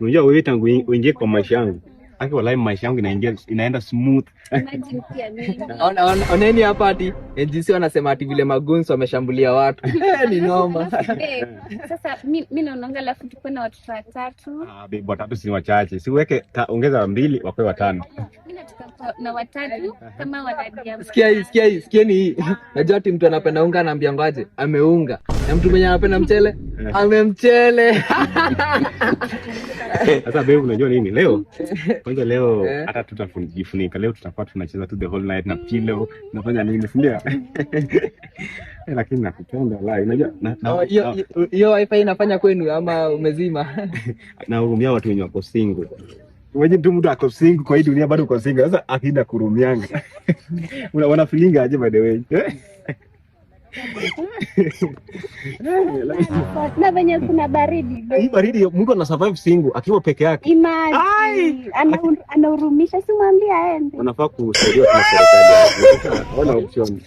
Unajua wewe tangu uingie kwa maisha yangu. Aki wallahi maisha yangu inaenda smooth. Oneni hapa ati NGC wanasema ati vile magunzi wameshambulia watu. Ni noma. Sasa mimi naonanga alafu tuko na watu watatu. Babe, watatu si wachache. Si uweke ongeza 2 wape 5. Mimi nataka na watatu kama wanadia. Sikieni hii. Najua ati mtu anapenda unga anaambia ngoaje, ameunga. Na mtu mwenye anapenda mchele, amemchele. Sasa babe, unajua nini leo? Kwanza leo hata tutajifunika. Leo tutakuwa tunacheza tu the whole night na pillow. Nafanya nini sindia? Lakini nakupenda wallahi. Unajua hiyo wifi inafanya kwenu ama umezima? Na hurumia watu wenye wako single. Wewe tu mtu ako single kwa hii dunia bado uko single. Sasa akida kurumianga. Una feeling aje by the way? Na venye kuna baridi. Hii baridi mtu ana survive single akiwa peke yake. Imagine. Anahurumisha, si mwambie aende. Unafaa kusaidia kwa serikali. Ona option.